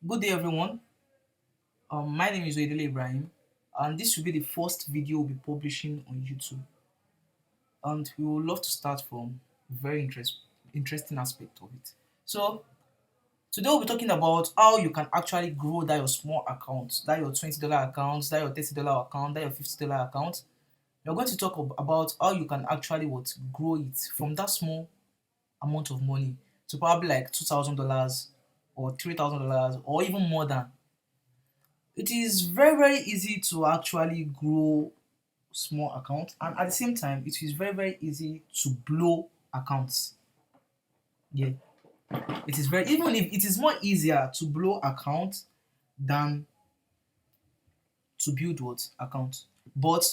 Good day, everyone. My name is Oedele Ibrahim, and this will be the first video we'll be publishing on YouTube. And we would love to start from a very interesting aspect of it. So, today we'll be talking about how you can actually grow that your small account, that your $20 account, that your $30 account, that your $50 account. We're going to talk about how you can actually grow it from that small amount of money to probably like $2,000 or $3,000 or even more than. It is very easy to actually grow small accounts, and at the same time it is very easy to blow accounts. Yeah, it is very, even if it is more easier to blow accounts than to build what account. But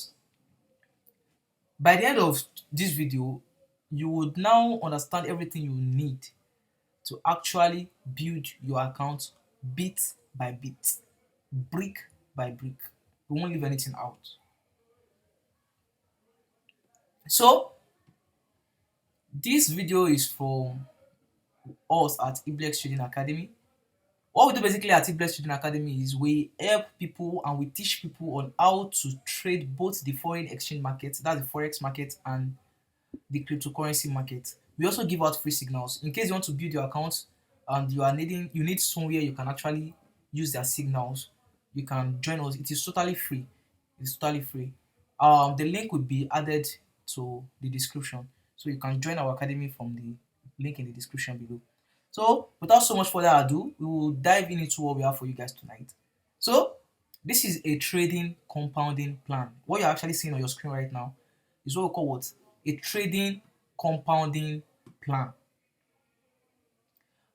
by the end of this video, you would now understand everything you need to actually build your account bit by bit, brick by brick. We won't leave anything out. So this video is from us at Iblex Trading Academy. What we do basically at Iblex Trading Academy is we help people and we teach people on how to trade both the foreign exchange market, that's the forex market, and the cryptocurrency market. We also give out free signals in case you want to build your account and you need somewhere you can actually use their signals. You can join us. It is totally free. It's totally free. The link will be added to the description, so you can join our academy from the link in the description below. So, without so much further ado, we will dive into what we have for you guys tonight. So, this is a trading compounding plan. What you're actually seeing on your screen right now is what we call what? A trading compounding plan.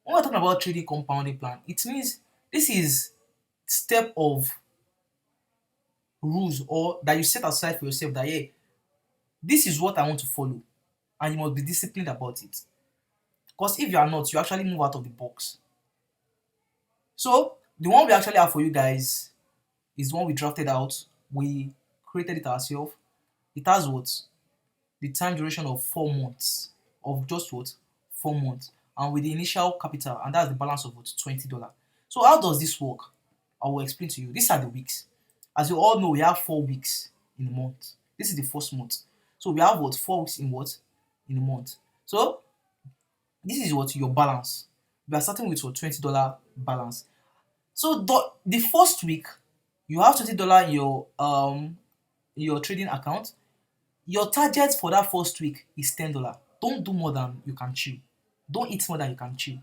When we're talking about trading compounding plan, it means this is step of rules or that you set aside for yourself that, yeah, this is what I want to follow, and you must be disciplined about it. Because if you are not, you actually move out of the box. So the one we actually have for you guys is one we drafted out. We created it ourselves. It has what? The time duration of 4 months. Of just what? 4 months. And with the initial capital, and that's the balance of what? $20. So how does this work? I will explain to you. These are the weeks. As you all know, we have 4 weeks in a month. This is the first month. So we have what? 4 weeks in what? In a month. So this is what your balance. We are starting with your $20 balance. So the first week, you have $20 in your trading account. Your target for that first week is $10. Don't do more than you can chew. Don't eat more than you can chew.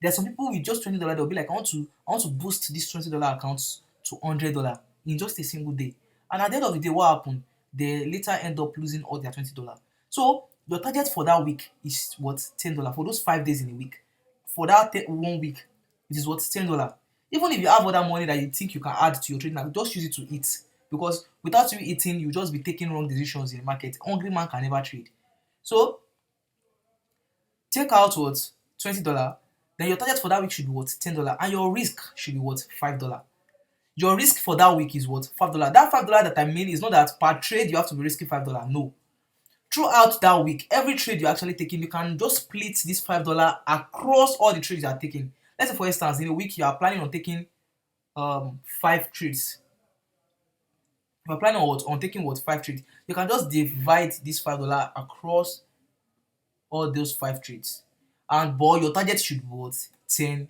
There are some people with just $20, they'll be like, I want to boost this $20 account to $100 in just a single day. And at the end of the day, what happened? They later end up losing all their $20. So your target for that week is what? $10 for those 5 days in a week. For that 1 week, it is what? $10. Even if you have other money that you think you can add to your trading account, just use it to eat. Because without you eating, you just be taking wrong decisions in the market. Hungry man can never trade. So take out what? $20. Then your target for that week should be what? $10. And your risk should be what? $5. Your risk for that week is what? $5. That $5 that I mean is not that per trade you have to be risking $5. No. Throughout that week, every trade you're actually taking, you can just split this $5 across all the trades you are taking. Let's say for instance, in a week you are planning on taking 5 trades. If you're planning on taking what? 5 trades. You can just divide this $5 across all those 5 trades. And but your target should be what? $10.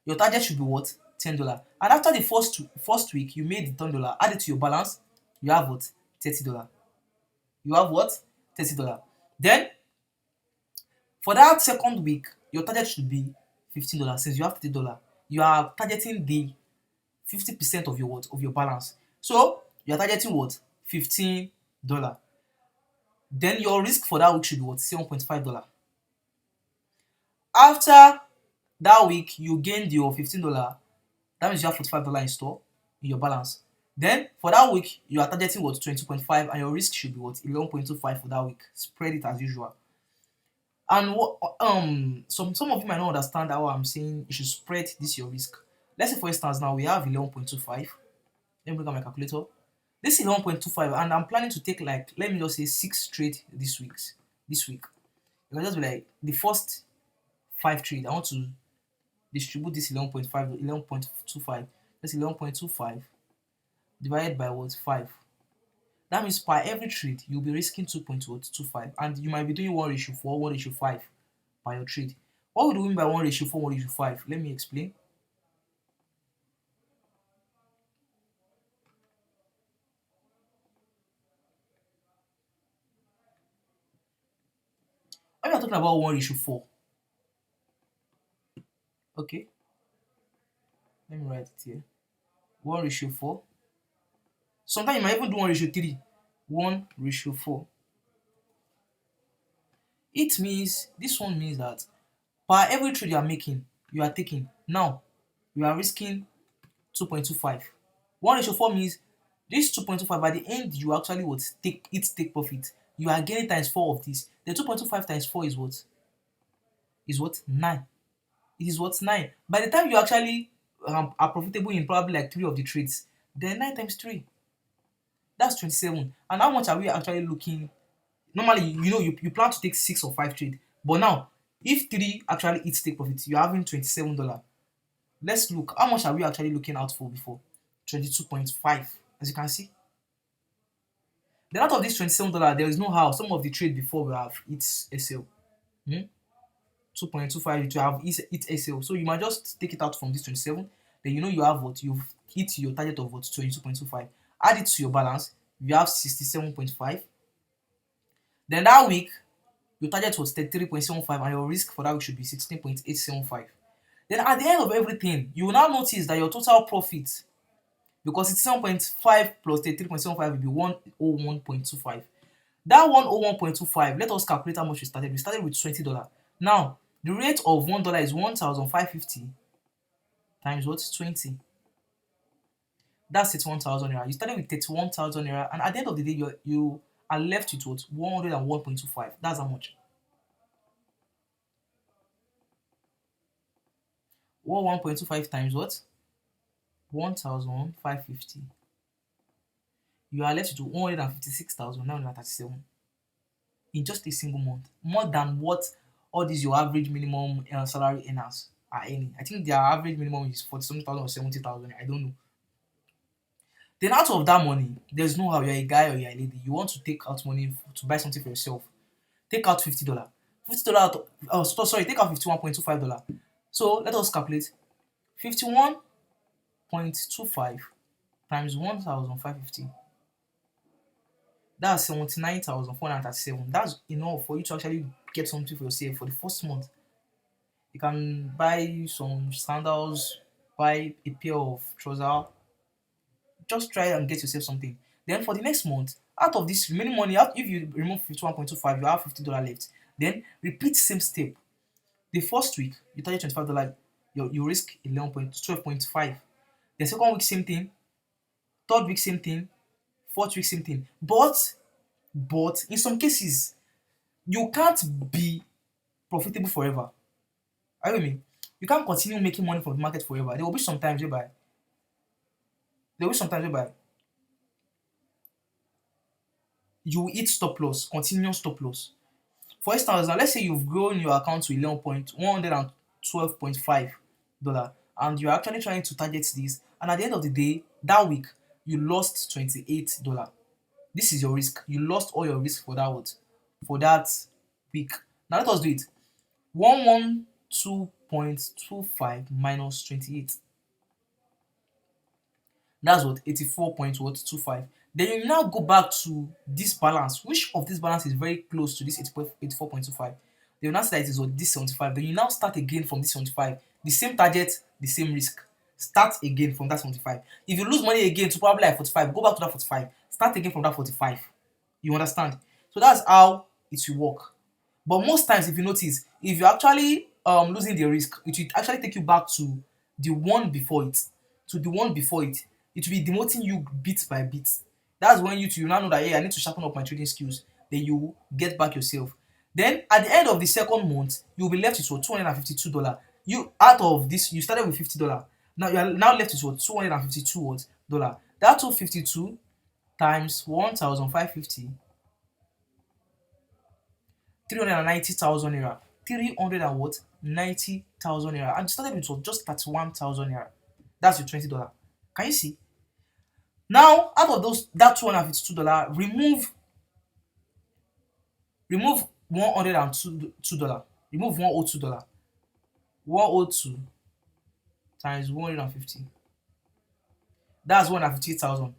Your target should be what? $10. And after the first week, you made the $10, add it to your balance, you have what? $30. You have what? $30. Then for that second week, your target should be $15. Since you have $30, you are targeting the 50% of your what? Of your balance. So you are targeting what? $15. Then your risk for that week should be what? $7.5. After that week, you gained your $15. That means you have $45 in store in your balance. Then for that week, you are targeting what? 20.5, and your risk should be what? 11.25 for that week. Spread it as usual. And what some of you might not understand how I'm saying you should spread this your risk. Let's say for instance now we have 11.25. Let me bring out my calculator. This is 11.25, and I'm planning to take, like, let me just say 6 trade this week. You can just be like, the first 5 trade I want to Distribute this 11.5, 11.25. That's 11.25 divided by what? 5. That means per every trade, you'll be risking 2.25. And you might be doing 1:4, 1:5 per your trade. What would we mean by 1:4, 1:5? Let me explain. When we're talking about 1:4, okay, let me write it here. 1:4. Sometimes you might even do 1:3. 1:4. It means, this one means that per every trade you are making, you are taking, now you are risking 2.25. 1:4 means this 2.25, by the end you actually would take profit. You are getting times 4 of this. The 2.25 times 4 is what? Is what? 9. It is what? 9. By the time you actually are profitable in probably like 3 of the trades, then 9 times 3, that's 27. And how much are we actually looking? Normally, you plan to take 6 or 5 trade, but now if 3 actually eats take profit, you're having $27. Let's look, how much are we actually looking out for before? 22.5, as you can see. Then out of this $27, there is no how some of the trade before will have its SL. 2.25 to have its SL. So you might just take it out from this 27. Then you have what? You've hit your target of what? 22.25. Add it to your balance, you have 67.5. Then that week, your target was 33.75 and your risk for that week should be 16.875. Then at the end of everything, you will now notice that your total profit, because it's 7.5 plus 33.75 will be 101.25. That 101.25, let us calculate how much we started. We started with $20. Now, the rate of $1 is 1,550 times what? 20. That's 31,000 naira. You started with 31,000 naira, and at the end of the day, you are left with what? 101.25. That's how much? 101.25 times what? 1,550. You are left with 156,937 in just a single month. More than what all these your average minimum salary earners are earning. I think their average minimum is 40,000 or 70,000. I don't know. Then out of that money, there's no how you're a guy or you're a lady. You want to take out money to buy something for yourself. Take out $50. $50 sorry, take out $51.25. So let us calculate. 51.25 times 1,550. That's 79,437. That's enough for you to actually get something for yourself for the first month. You can buy some sandals, buy a pair of trousers. Just try and get yourself something. Then for the next month, out of this remaining money, if you remove 51.25, you have $50 left. Then repeat same step. The first week, you target $25, you risk 12.5. The second week, same thing. Third week, same thing. Fourth week, same thing. But in some cases, you can't be profitable forever. Are you with me? You can't continue making money from the market forever. There will be some times whereby you will hit stop loss, continuous stop loss. For instance, now let's say you've grown your account to 11.112.5 dollar, and you're actually trying to target this, and at the end of the day, that week you lost $28. This is your risk. You lost all your risk for that what? For that week. Now let us do it. 112.25 minus 28. That's what? 84.25. Then you now go back to this balance. Which of this balance is very close to this 84.25? Then you now say that it is what? This 75. Then you now start again from this 75. The same target, the same risk. Start again from that 75. If you lose money again to probably like 45, go back to that 45. Start again from that 45. You understand? So that's how it will work. But most times, if you notice, if you're actually losing the risk, it will actually take you back to the one before it. To the one before it. It will be demoting you bit by bit. That's when you now know that, hey, I need to sharpen up my trading skills. Then you get back yourself. Then at the end of the second month, you'll be left with what? $252. You out of this, you started with $50. Now you are now left with what? $252 dollar. That 252 times 1,550, 390,000 naira. 300 and what? 90,000 naira, and you started with just 31,000 naira. That's your $20. Can you see? Now, out of those that $252, remove $102. Remove $102. 102 times 150. That's 158,000.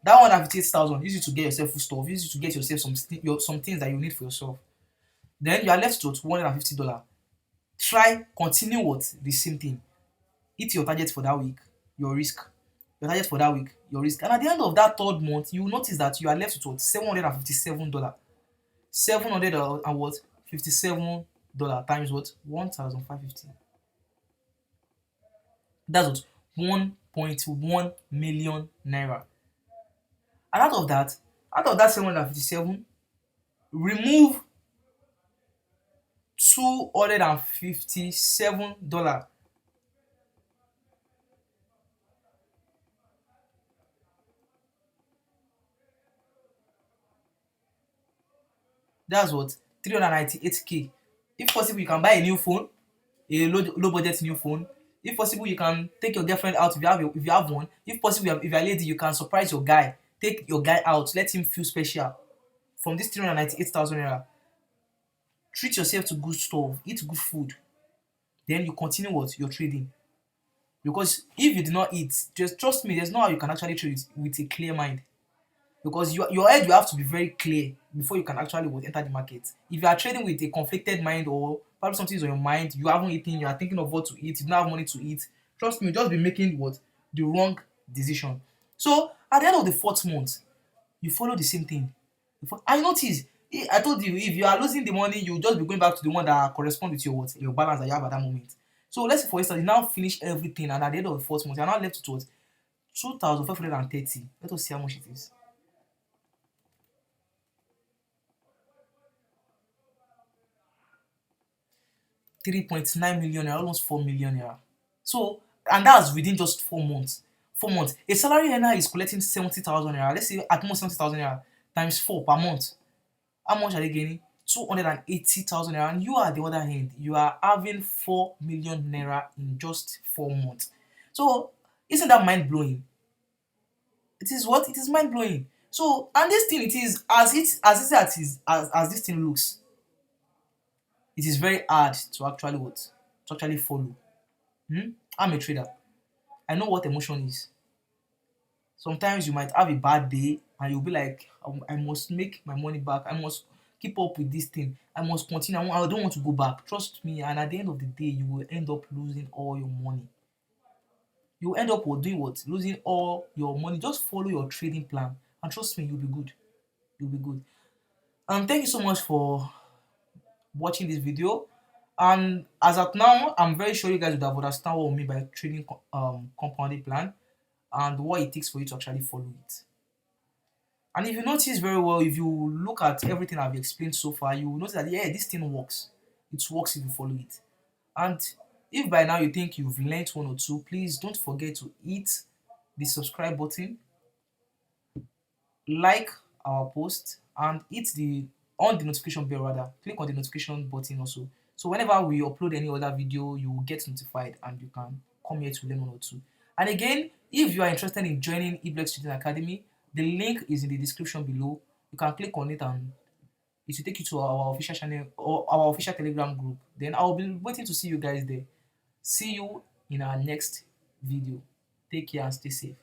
That 158,000 use it to get yourself food stuff, use it to get yourself some things that you need for yourself. Then you are left with $150. Try continue what the same thing. Hit your target for that week, your risk. Your target for that week, your risk. And at the end of that third month, you will notice that you are left with what? $757. 700 and what? $57 times what? 1,550. That's what? 1.1 million naira. And out of that 757, remove $257. That's what? 398k. If possible, you can buy a new phone, a low budget new phone. If possible, you can take your girlfriend out if you have one. If possible, if you're a lady, you can surprise your guy. Take your guy out, let him feel special. From this 398,000 naira, treat yourself to good stuff, eat good food. Then you continue what? Your trading. Because if you do not eat, just trust me, there's no how you can actually trade with a clear mind. Because your head, you have to be very clear before you can actually enter the market. If you are trading with a conflicted mind, or probably something is on your mind, you haven't eaten, you are thinking of what to eat, you don't have money to eat, trust me, you'll just be making what? The wrong decision. So at the end of the fourth month, you follow the same thing. I notice, I told you, if you are losing the money, you just be going back to the one that correspond with your what? Your balance that you have at that moment. So let's say for instance, you now finish everything, and at the end of the fourth month, you're now left with what? 2,530. Let us see how much it is. 3.9 million naira, almost 4 million naira. So, and that's within just 4 months. 4 months. A salary earner is collecting 70,000 naira. Let's say at most 70,000 naira times 4 per month. How much are they gaining? 280,000 naira. And you are at the other hand, you are having 4 million naira in just 4 months. So, isn't that mind blowing? It is what? It is mind blowing. So, and this thing, it is as as this thing looks, it is very hard to actually what? To actually follow. I'm a trader. I know what emotion is. Sometimes you might have a bad day and you'll be like, I must make my money back. I must keep up with this thing. I must continue. I don't want to go back. Trust me. And at the end of the day, you will end up losing all your money. You will end up doing what? Losing all your money. Just follow your trading plan. And trust me, you'll be good. You'll be good. Thank you so much for watching this video. And as of now, I'm very sure you guys would have understand what we mean by trading compounding plan and what it takes for you to actually follow it. And if you notice very well, if you look at everything I've explained so far, you will notice that yeah, this thing works. It works if you follow it. And if by now you think you've learned one or two, please don't forget to hit the subscribe button, like our post, and hit the notification bell rather. Click on the notification button also. So whenever we upload any other video, you will get notified and you can come here to learn one or two. And again, if you are interested in joining Eblex Trading Academy, the link is in the description below. You can click on it and it will take you to our official channel or our official Telegram group. Then I'll be waiting to see you guys there. See you in our next video. Take care and stay safe.